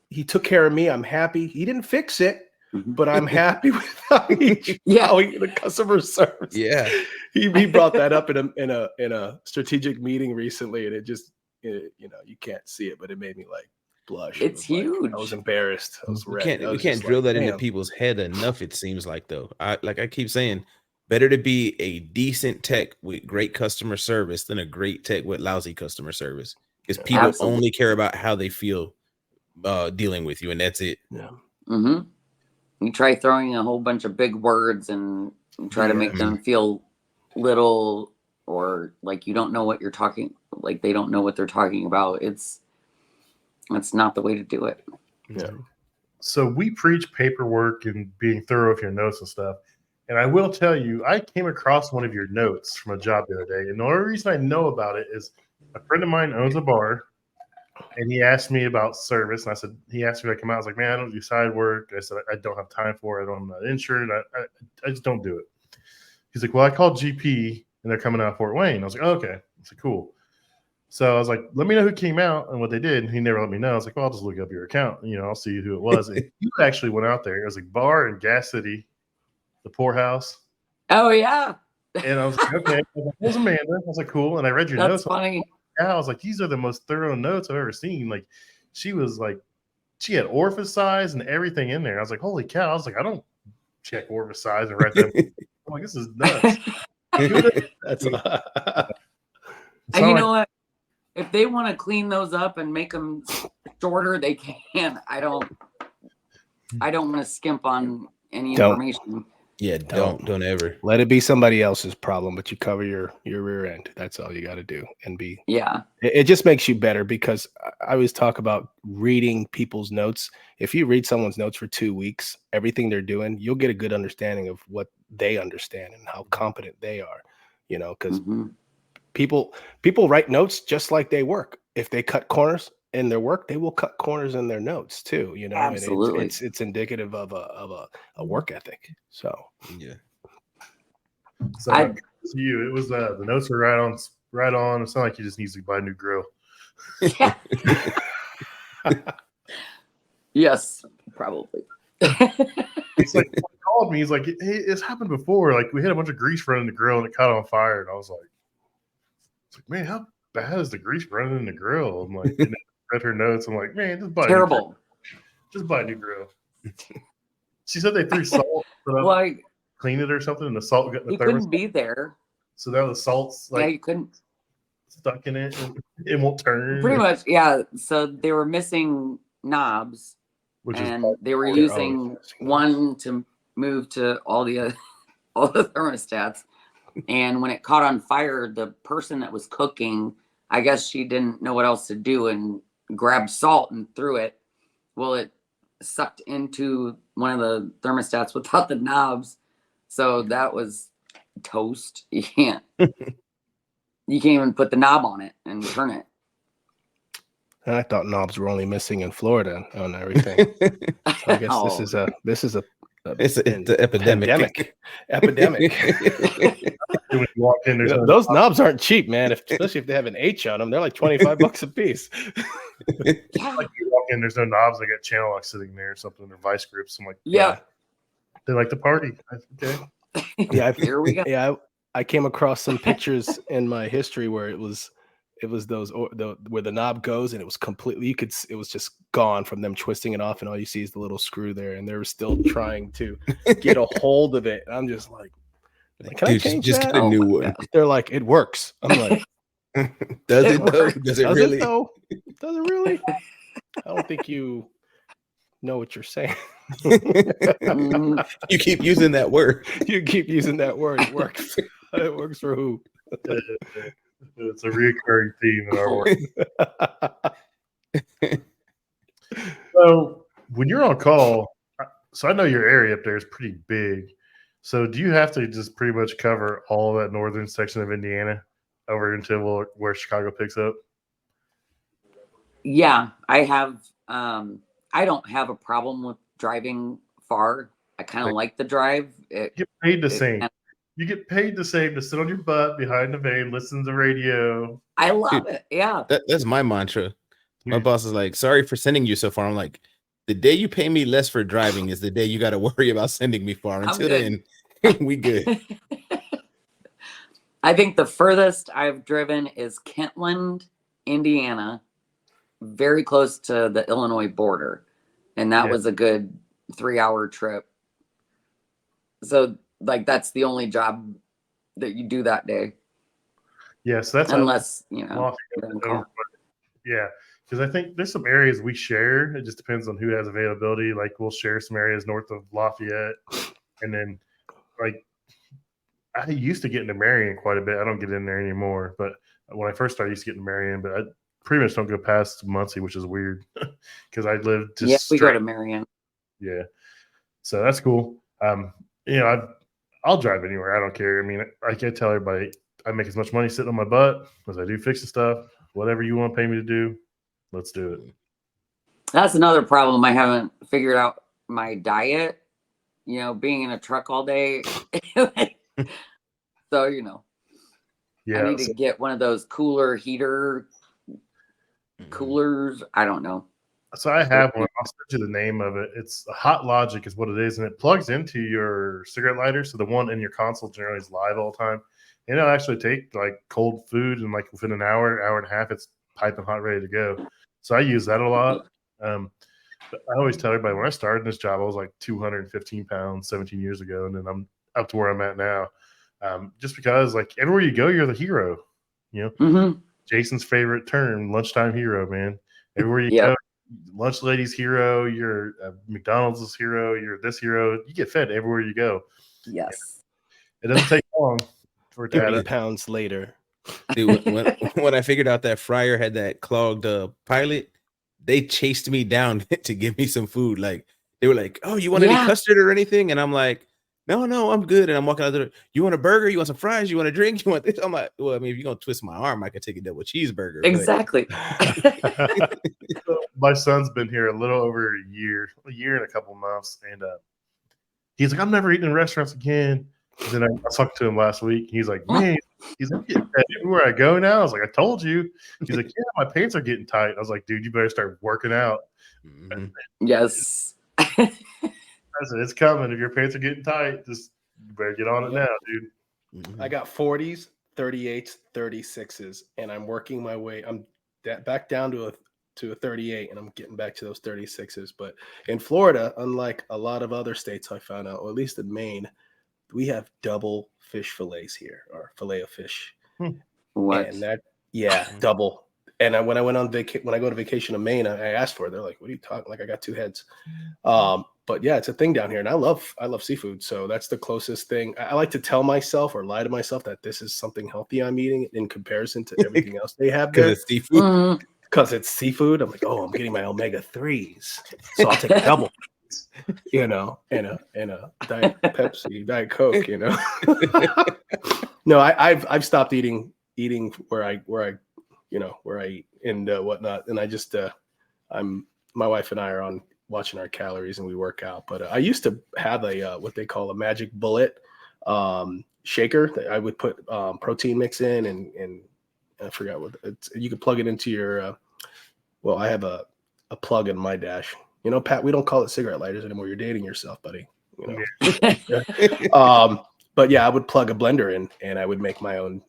he took care of me. I'm happy. He didn't fix it, but I'm happy with how the customer service.
Yeah.
He brought that up in a strategic meeting recently, and you know, you can't see it, but it made me like blush.
It's huge.
I was embarrassed. I was red.
We can't drill that into people's head enough. It seems like, though. I keep saying, better to be a decent tech with great customer service than a great tech with lousy customer service, because people only care about how they feel dealing with you, and that's it.
Yeah.
Mm-hmm. You try throwing a whole bunch of big words and try to make them feel little, or like you don't know what you're talking, like they don't know what they're talking about. It's not the way to do it.
Yeah.
So we preach paperwork and being thorough with your notes and stuff. And I will tell you, I came across one of your notes from a job the other day. And the only reason I know about it is a friend of mine owns a bar. And he asked me about service. And I said, he asked me to come out. I was like, man, I don't do side work. I said, I don't have time for it. I'm not insured. I just don't do it. He's like, well, I called GP and they're coming out of Fort Wayne. I was like, oh, okay. I said, cool. So I was like, let me know who came out and what they did. And he never let me know. I was like, well, I'll just look up your account. I'll see who it was. And you actually went out there. It was a bar in Gas City, the poorhouse.
Oh, yeah.
And I was like, okay. It was Amanda. I was like, cool. And I read your
That's
notes.
funny.
Yeah, I was like, these are the most thorough notes I've ever seen. Like, she had orifice size and everything in there. I was like, holy cow. I was like, I don't check orifice size and write that. I'm like, this is nuts.
That's
And you know what? If they want to clean those up and make them shorter, they can. I don't want to skimp on any information.
Yeah, don't ever
let it be somebody else's problem, but you cover your rear end. That's all you got to do. And it just makes you better, because I always talk about reading people's notes. If you read someone's notes for 2 weeks, everything they're doing, you'll get a good understanding of what they understand and how competent they are, because people write notes just like they work. If they cut corners in their work, they will cut corners in their notes too.
Absolutely.
And it's indicative of a work ethic. So
yeah. So it was the notes were right on. It's not like you just need to buy a new grill.
Yeah. Yes, probably.
It's like, he called me. He's like, hey, it's happened before. Like, we had a bunch of grease running in the grill and it caught on fire. And I was like, man, how bad is the grease running in the grill? I'm like, read her notes. I'm like, man, just buy a new grill. She said they threw salt, clean it or something, and the salt got in the
you
thermos.
couldn't be there.
So now the salt's
you couldn't
stuck in it, and it won't turn.
Pretty much, yeah. So they were missing knobs, they were using one to move to all the thermostats. And when it caught on fire, the person that was cooking, I guess she didn't know what else to do and grabbed salt and threw it. Well, it sucked into one of the thermostats without the knobs. So that was toast. You can't even put the knob on it and turn it.
And I thought knobs were only missing in Florida on everything. So I guess this is
it's an epidemic.
When you walk in,
those knobs aren't cheap, man. Especially if they have an H on them, they're like $25 a piece.
Yeah. Like you walk in, there's no knobs. They got channel locks sitting there or something, or vice grips. I'm like,
yeah,
they like to party. Okay.
Yeah,
here we go.
Yeah, I came across some pictures in my history where it was those where the knob goes and it was completely, it was just gone from them twisting it off, and all you see is the little screw there, and they were still trying to get a hold of it. I'm just like, can I change that?
Get a new one.
They're like, it works. I'm like,
does it though? Does it really?
Does it really? I don't think you know what you're saying.
You keep using that word.
It works. It works for who?
It's a recurring theme in our work. So when you're on call, so I know your area up there is pretty big. So do you have to just pretty much cover all of that northern section of Indiana over until where Chicago picks up?
Yeah, I have. I don't have a problem with driving far. I kind of like the drive.
You get paid the same. You get paid the same to sit on your butt behind the van, listen to the radio.
I love it. Yeah.
That's my mantra. My boss is like, sorry for sending you so far. I'm like, the day you pay me less for driving is the day you got to worry about sending me far. Until then, we good.
I think the furthest I've driven is Kentland, Indiana, very close to the Illinois border. And that was a good 3-hour trip. So, that's the only job that you do that day.
Yes, that's
unless
yeah, because I think there's some areas we share. It just depends on who has availability. Like we'll share some areas north of Lafayette, and then I used to get into Marion quite a bit. I don't get in there anymore, but when I first started, I used to get into Marion, but I pretty much don't go past Muncie, which is weird because I live just
we go to Marion.
Yeah. So that's cool. You know, I'll drive anywhere. I don't care. I mean, I can't tell everybody I make as much money sitting on my butt as I do fixing stuff. Whatever you want to pay me to do, let's do it.
That's another problem. I haven't figured out my diet. You know, being in a truck all day. So, you know,
Yeah.
I need to get one of those cooler heater coolers. I don't know.
So I have one. I'll send you the name of it. It's Hot Logic is what it is, and it plugs into your cigarette lighter. So the one in your console generally is live all the time. And it'll actually take like cold food and like within an hour, hour and a half, it's piping hot, ready to go. So I use that a lot. But I always tell everybody when I started this job, I was like 215 pounds 17 years ago, and then I'm up to where I'm at now. Just because like everywhere you go, you're the hero. You know, Jason's favorite term, lunchtime hero, man. Everywhere you go, lunch lady's hero, you're McDonald's hero, you're this hero. You get fed everywhere you go.
Yes.
It doesn't take long for it to
30 pounds later.
Dude, when I figured out that Fryer had that clogged pilot, they chased me down to give me some food. Like they were like, "Oh, you want any custard or anything?" And I'm like, No, I'm good. And I'm walking out the door. You want a burger? You want some fries? You want a drink? You want this? I'm like, well, I mean, if you're gonna twist my arm, I could take a double cheeseburger.
Exactly.
My son's been here a little over a year and a couple months, and he's like, I'm never eating in restaurants again. And then I talked to him last week. He's like, man, he's like, everywhere I go now. I was like, I told you. He's like, yeah, my pants are getting tight. I was like, dude, you better start working out.
Yes.
I said, it's coming. If your pants are getting tight, just you better get on it now, dude.
I got 40s, 38s, 36s, and I'm working my way. I'm back down to a 38, and I'm getting back to those 36s. But in Florida, unlike a lot of other states, I found out, or at least in Maine, we have double fish fillets here, or fillet of fish.
What?
And that, double. And when I went on when I go to vacation in Maine, I asked for it. They're like, "What are you talking? Like, I got two heads." But yeah, it's a thing down here, and I love seafood. So that's the closest thing. I like to tell myself or lie to myself that this is something healthy I'm eating in comparison to everything else they have there.
It's seafood.
Because it's seafood. I'm like, oh, I'm getting my omega-3s, so I'll take a double. You know, and a Diet Pepsi, Diet Coke. You know, no, I've stopped eating where I eat and whatnot, and I just my wife and I are on watching our calories and we work out. But I used to have a what they call a magic bullet shaker that I would put protein mix in, and I forgot what you could plug it into your. Well, I have a plug in my dash. You know, Pat, we don't call it cigarette lighters anymore. You're dating yourself, buddy. You know. But yeah, I would plug a blender in, and I would make my own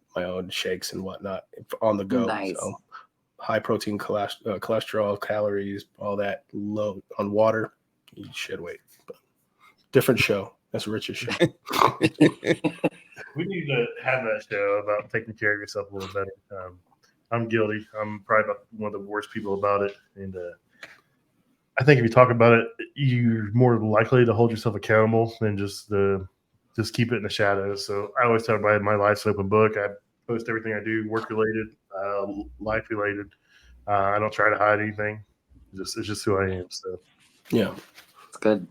shakes and whatnot on the go.
Nice.
So high protein, cholesterol, calories, all that, low on water. You shed weight. But different show. That's Rich's show.
We need to have that show about taking care of yourself a little better. I'm guilty. I'm probably one of the worst people about it, and I think if you talk about it, you're more likely to hold yourself accountable than just keep it in the shadows. So I always tell everybody my life's an open book. I post everything I do, work related, life related. I don't try to hide anything. It's just who I am. So
yeah,
it's good.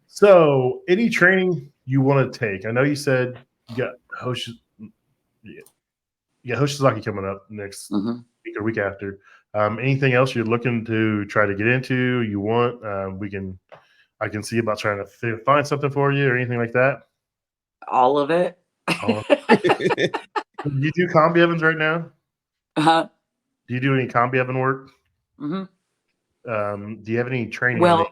So any training you want to take? I know you said you got Hoshizaki coming up next week or week after. Anything else you're looking to try to get into? You want? I can see about trying to find something for you or anything like that.
All of it.
You do combi ovens right now? Do you do any combi oven work? Do you have any training?
Well,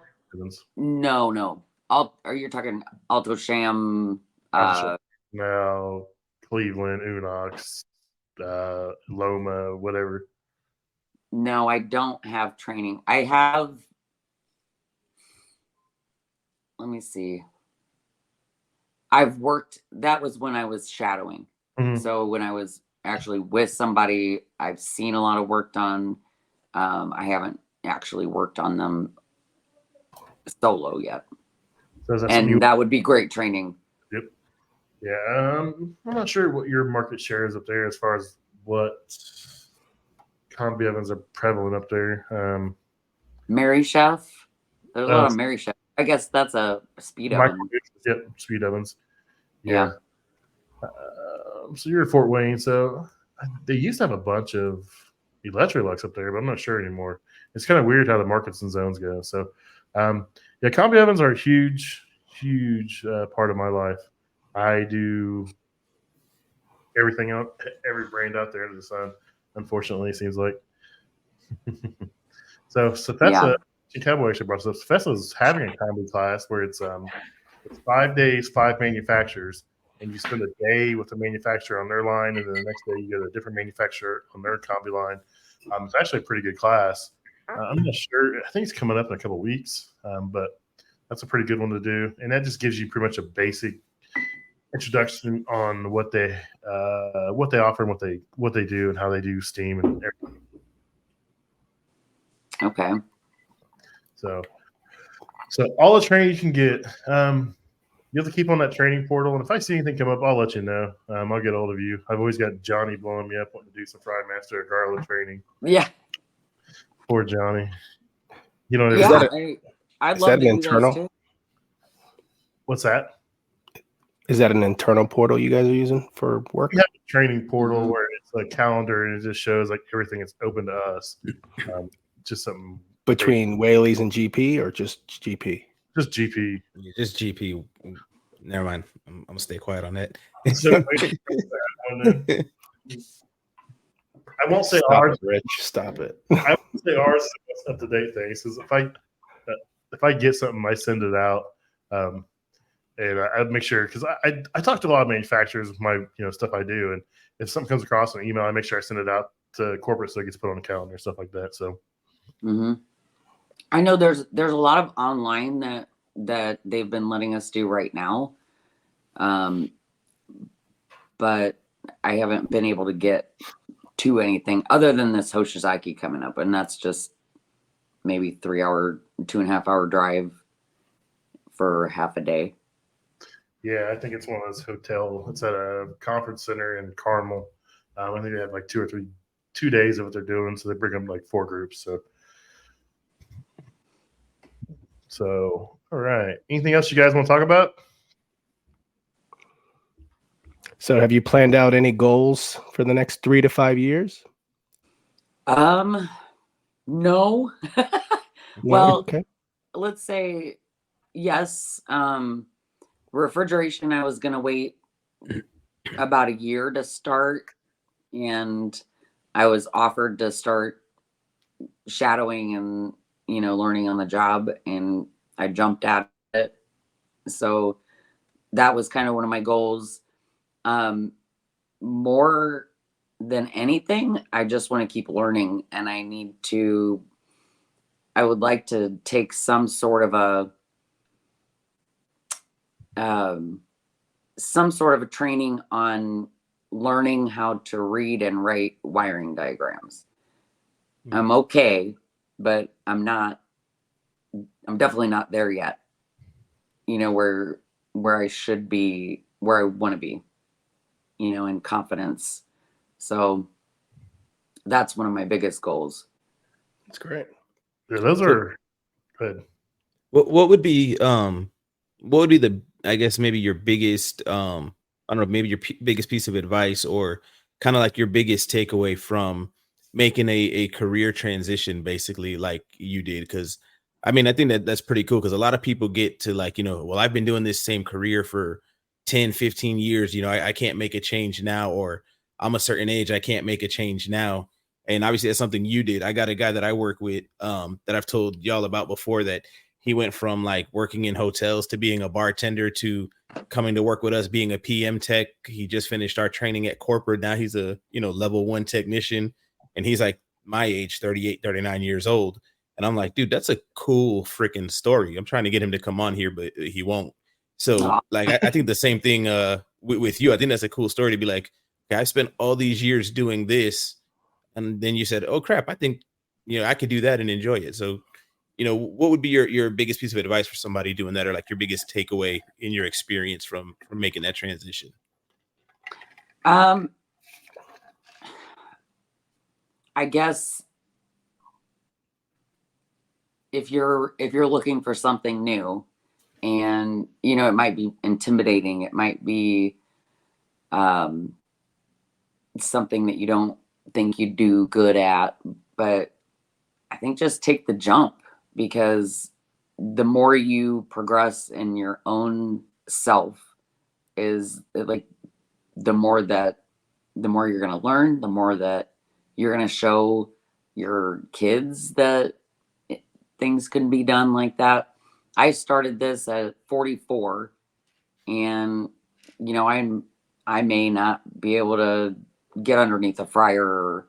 no. Are you talking Alto Sham?
No, Cleveland, Unox, Loma, whatever.
No, I don't have training. I have. Let me see. I've worked. That was when I was shadowing. So when I was actually with somebody, I've seen a lot of work done. I haven't actually worked on them solo yet. So that would be great training.
Yep. Yeah. I'm not sure what your market share is up there as far as what combi ovens are prevalent up there.
Mary Chef, There's a lot of Mary Chef. I guess that's a speed oven.
Yep, speed ovens.
Yeah.
So you're at Fort Wayne. So they used to have a bunch of Electrolux up there, but I'm not sure anymore. It's kind of weird how the markets and zones go. So, yeah, combi ovens are a huge part of my life. I do everything out, every brand out there under the sun. Unfortunately, it seems like. So Fessa, Cowboy actually brought this up. Fessa's having a combi class where it's 5 days, 5 manufacturers, and you spend a day with the manufacturer on their line, and then the next day you go to a different manufacturer on their combi line. It's actually a pretty good class. I'm not sure. I think it's coming up in a couple of weeks, but that's a pretty good one to do, and that just gives you pretty much a basic introduction on what they offer and what they do and how they do steam and everything.
Okay.
So all the training you can get. You have to keep on that training portal, and if I see anything come up, I'll let you know. I'll get hold of you. I've always got Johnny blowing me up wanting to do some Fry Master or Garlic training.
Yeah.
Poor Johnny. You know,
I'd love to do those too.
What's that?
Is that an internal portal you guys are using for work?
We have a training portal where it's a calendar and it just shows like everything is open to us. Just something
between Whaley's and GP or just GP?
Just GP.
Yeah, just GP. Never mind. I'm gonna stay quiet on that.
I won't say ours.
Rich, stop it.
I won't say ours is the most up-to-date thing. Because if I get something, I send it out, and I make sure because I talk to a lot of manufacturers with my stuff I do, and if something comes across an email, I make sure I send it out to corporate so it gets put on the calendar, stuff like that. So,
I know there's a lot of online that they've been letting us do right now, but I haven't been able to get to anything other than this Hoshizaki coming up, and that's just maybe 2.5-hour drive for half a day.
Yeah, I think it's one of those it's at a conference center in Carmel. I think they have like 2 days of what they're doing, so they bring them like 4 groups. So all right. Anything else you guys want to talk about?
So have you planned out any goals for the next 3 to 5 years?
No. Well, okay. Let's say yes. Refrigeration, I was going to wait about a year to start, and I was offered to start shadowing and learning on the job, and I jumped at it. So that was kind of one of my goals. More than anything, I just want to keep learning, and I would like to take some sort of a training on learning how to read and write wiring diagrams. I'm okay, but I'm definitely not there yet. Where I should be, where I want to be, in confidence. So that's one of my biggest goals.
That's great.
Yeah, those are good.
What would be the, I guess maybe your biggest I don't know, maybe your biggest piece of advice, or kind of like your biggest takeaway from making a career transition, basically, like you did? Because I mean, I think that's pretty cool, because a lot of people get to like, well, I've been doing this same career for 10, 15 years, I can't make a change now, or I'm a certain age, I can't make a change now. And obviously that's something you did. I got a guy that I work with that I've told y'all about before, that he went from like working in hotels to being a bartender to coming to work with us being a PM tech. He just finished our training at corporate. Now he's a level 1 technician, and he's like my age, 38, 39 years old. And I'm like, dude, that's a cool freaking story. I'm trying to get him to come on here, but he won't. So like, I think the same thing with you. I think that's a cool story to be like, okay, I spent all these years doing this, and then you said, oh crap, I think I could do that and enjoy it. So what would be your biggest piece of advice for somebody doing that, or like your biggest takeaway in your experience from making that transition?
I guess if you're looking for something new, and it might be intimidating, it might be something that you don't think you do good at, but I think just take the jump, because the more you progress in your own self is like the more you're going to learn, the more that you're going to show your kids that things can be done like that. I started this at 44, and I may not be able to get underneath a fryer or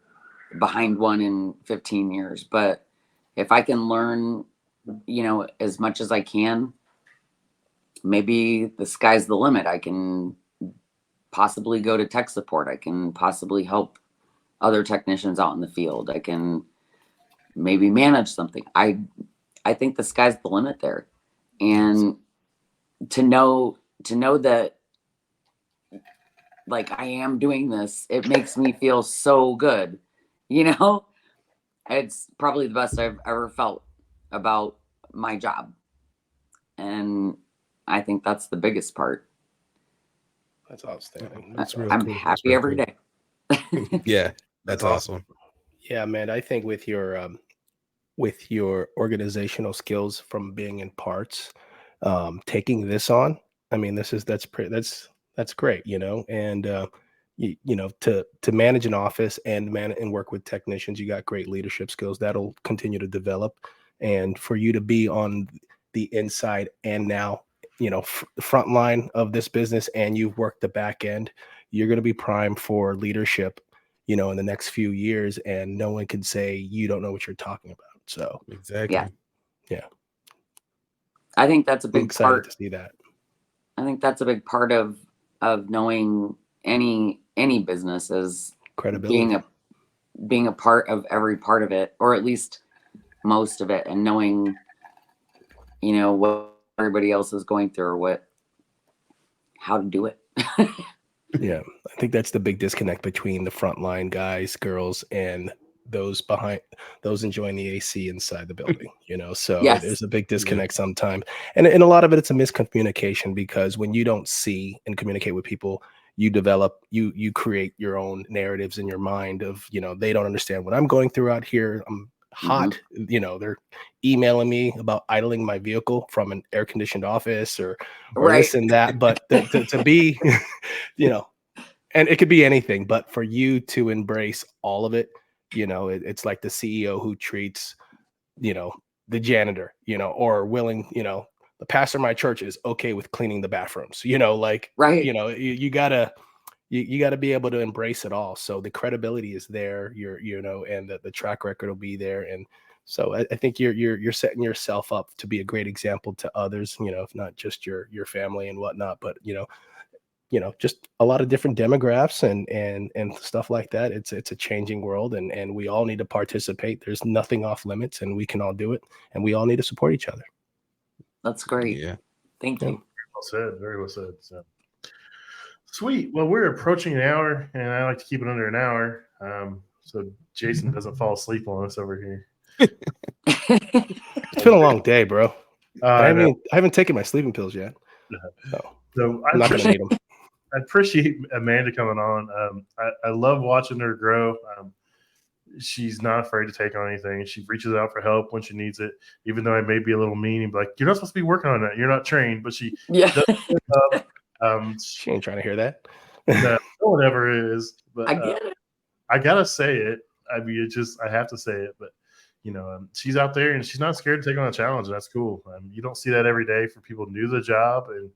behind one in 15 years, but if I can learn, as much as I can, maybe the sky's the limit. I can possibly go to tech support. I can possibly help other technicians out in the field. I can maybe manage something. I think the sky's the limit there. And to know that, like, I am doing this, it makes me feel so good. It's probably the best I've ever felt about my job. And I think that's the biggest part.
That's outstanding.
That's really
I'm
cool.
happy every day.
Yeah, that's awesome.
Yeah, man. I think with your organizational skills from being in parts, taking this on, I mean, that's great, and to manage an office and work with technicians, you got great leadership skills that'll continue to develop, and for you to be on the inside and now, front line of this business, and you've worked the back end, you're going to be primed for leadership, in the next few years, and no one can say you don't know what you're talking about. So
Exactly.
yeah.
I think that's a
I'm
big
excited
part.
to see that.
I think that's a big part of knowing any business is
Credibility.
being a part of every part of it, or at least most of it, and knowing, what everybody else is going through, or how to do it.
Yeah, I think that's the big disconnect between the frontline guys, girls, and those enjoying the AC inside the building. So
Yes.
there's a big disconnect sometimes, and a lot of it's a miscommunication, because when you don't see and communicate with people, you create your own narratives in your mind of, they don't understand what I'm going through out here. I'm hot. They're emailing me about idling my vehicle from an air conditioned office or
Right.
this and that, but to be and it could be anything, but for you to embrace all of it, it's like the CEO who treats, the janitor, or willing, the pastor of my church is okay with cleaning the bathrooms,
Right.
You gotta be able to embrace it all. So the credibility is there, and the track record will be there. And so I think you're setting yourself up to be a great example to others, if not just your family and whatnot, but, just a lot of different demographics and stuff like that. It's a changing world, and we all need to participate. There's nothing off limits, and we can all do it, and we all need to support each other.
That's great.
Yeah.
Thank you.
Well said. Very well said. So. Sweet. Well, we're approaching an hour, and I like to keep it under an hour, so Jason doesn't fall asleep on us over here.
It's been a long day, bro. I haven't taken my sleeping pills yet.
So
I'm not going to need them.
I appreciate Amanda coming on. I love watching her grow. She's not afraid to take on anything. She reaches out for help when she needs it, even though I may be a little mean and be like, "You're not supposed to be working on that. You're not trained." But she does
she ain't trying to hear that.
No, whatever it is. But
I get it.
I gotta say it. I mean, I have to say it. But she's out there and she's not scared to take on a challenge, and that's cool. You don't see that every day for people new to the job, and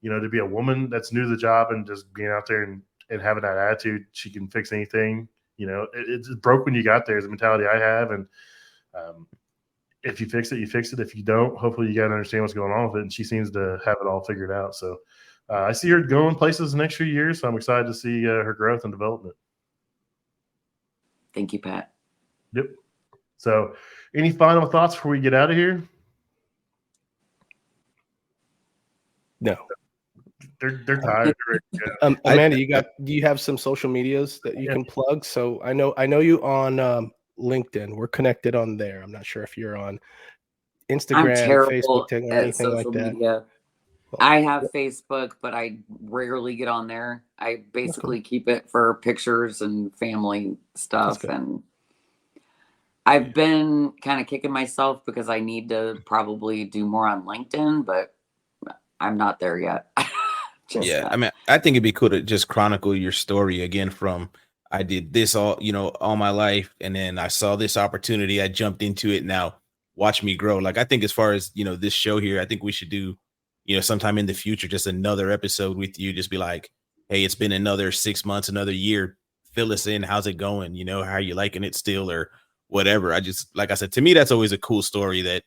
to be a woman that's new to the job and just being out there and having that attitude, she can fix anything. It's broke when you got there is the mentality I have. And if you fix it, you fix it. If you don't, hopefully you got to understand what's going on with it. And she seems to have it all figured out. So I see her going places the next few years. So I'm excited to see her growth and development.
Thank you, Pat.
Yep. So any final thoughts before we get out of here?
No.
They're tired.
Amanda, do you have some social medias that you can plug? So I know you on LinkedIn. We're connected on there. I'm not sure if you're on
I'm
Instagram, Facebook,
terrible
or
at
anything like
social
that?
media.
Well,
I have Facebook, but I rarely get on there. I
that's
basically
cool.
keep it for pictures and family
That's
stuff.
good.
And
Yeah.
I've been kind of kicking myself because I need to probably do more on LinkedIn, but I'm not there yet. Just
Yeah,
yet.
I mean, I think it'd be cool to just chronicle your story again from I did this all my life, and then I saw this opportunity, I jumped into it. Now watch me grow. Like I think as far as this show here, I think we should do, sometime in the future, just another episode with you. Just be like, hey, it's been another 6 months, another year. Fill us in. How's it going? How are you liking it still, or whatever? I just, like I said, to me, that's always a cool story that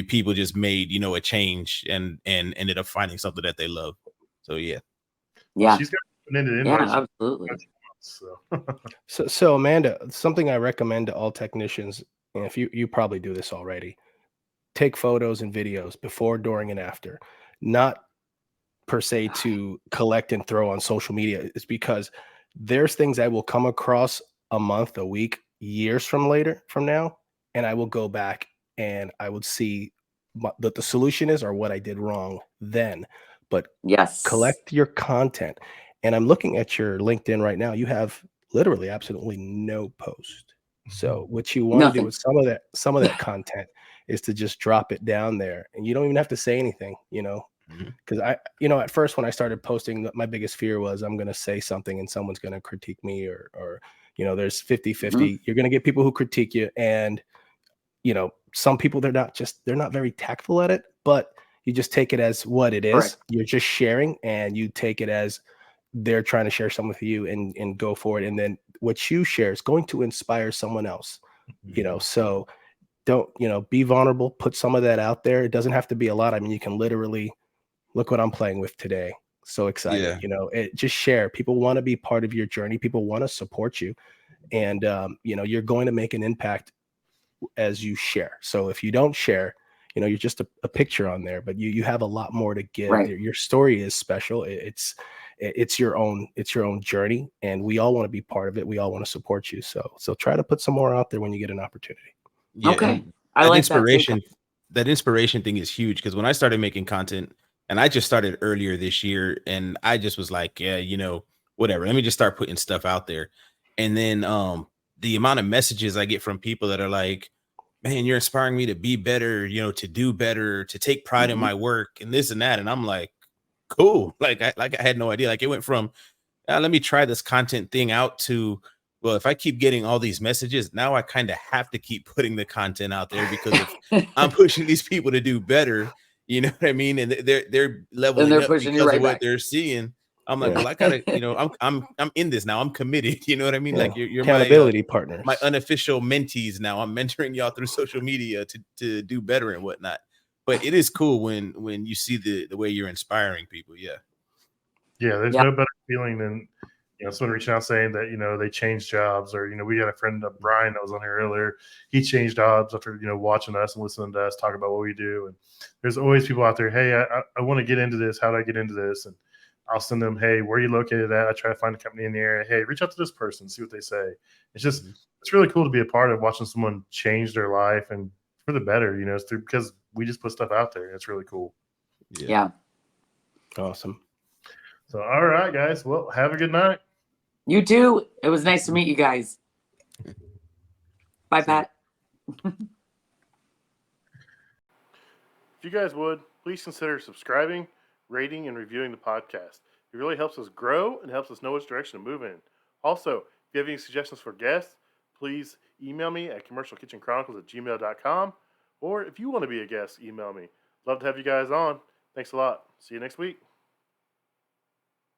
people just made, a change and ended up finding something that they love. So yeah.
Well,
Yeah.
she's got open-ended
Yeah,
invites.
absolutely.
So Amanda, something I recommend to all technicians, and if you probably do this already, take photos and videos before, during, and after. Not per se to collect and throw on social media. It's because there's things I will come across a month, a week, years from now, and I will go back and I would see what the solution is or what I did wrong then. But
Yes.
collect your content. And I'm looking at your LinkedIn right now. You have literally absolutely no post. So what you want to do
Nothing.
with some of that content is to just drop it down there, and you don't even have to say anything,
Mhm.
because at first when I started posting, my biggest fear was I'm going to say something and someone's going to critique me, or there's 50-50. You're going to get people who critique you, and some people they're not very tactful at it, but you just take it as what it is.
Correct.
You're just sharing, and you take it as they're trying to share something with you, and go for it. And then what you share is going to inspire someone else. So don't be vulnerable, put some of that out there. It doesn't have to be a lot. I mean, you can literally look what I'm playing with today. So excited.
Yeah.
Just share. People want to be part of your journey. People want to support you. And you're going to make an impact as you share. So if you don't share, you're just a picture on there, but you have a lot more to give.
Right.
Your story is special. It's your own journey, and we all want to be part of it. We all want to support you. So try to put some more out there when you get an opportunity.
Yeah.
Okay.
And
I
that
like that
inspiration,
take.
that inspiration thing is huge, because when I started making content, and I just started earlier this year, and I just was like, yeah, whatever. Let me just start putting stuff out there. And then the amount of messages I get from people that are like, man, you're inspiring me to be better, to do better, to take pride in
Mhm.
my work and this and that. And I'm like, cool. Like I had no idea. Like it went from let me try this content thing out to, well, if I keep getting all these messages, now I kind of have to keep putting the content out there, because if I'm pushing these people to do better, you know what I mean? And they're
And
leveling
they're
up
pushing you
because of
right
what
back.
they're seeing. I'm like,
Yeah.
well, I gotta, I'm in this now. I'm committed. You know what I mean?
Yeah.
Like you're
Accountability
my
partners.
unofficial mentees now. I'm mentoring y'all through social media to do better and whatnot. But it is cool when you see the way you're inspiring people. Yeah.
Yeah, there's
Yeah.
no better feeling than someone reaching out saying that they changed jobs, or we got a friend Brian that was on here earlier. He changed jobs after watching us and listening to us talk about what we do. And there's always people out there. Hey, I want to get into this. How do I get into this? And I'll send them, hey, where are you located at? I try to find a company in the area. Hey, reach out to this person, see what they say. It's really cool to be a part of watching someone change their life and for the better. It's because we just put stuff out there. It's really cool.
Yeah.
Awesome.
So, all right, guys. Well, have a good night.
You too. It was nice to meet you guys. Bye, Pat.
If you guys would, please consider subscribing, rating, and reviewing the podcast. It really helps us grow and helps us know which direction to move in. Also, if you have any suggestions for guests, please email me at commercialkitchenchronicles@gmail.com. Or if you want to be a guest, email me. Love to have you guys on. Thanks a lot. See you next week.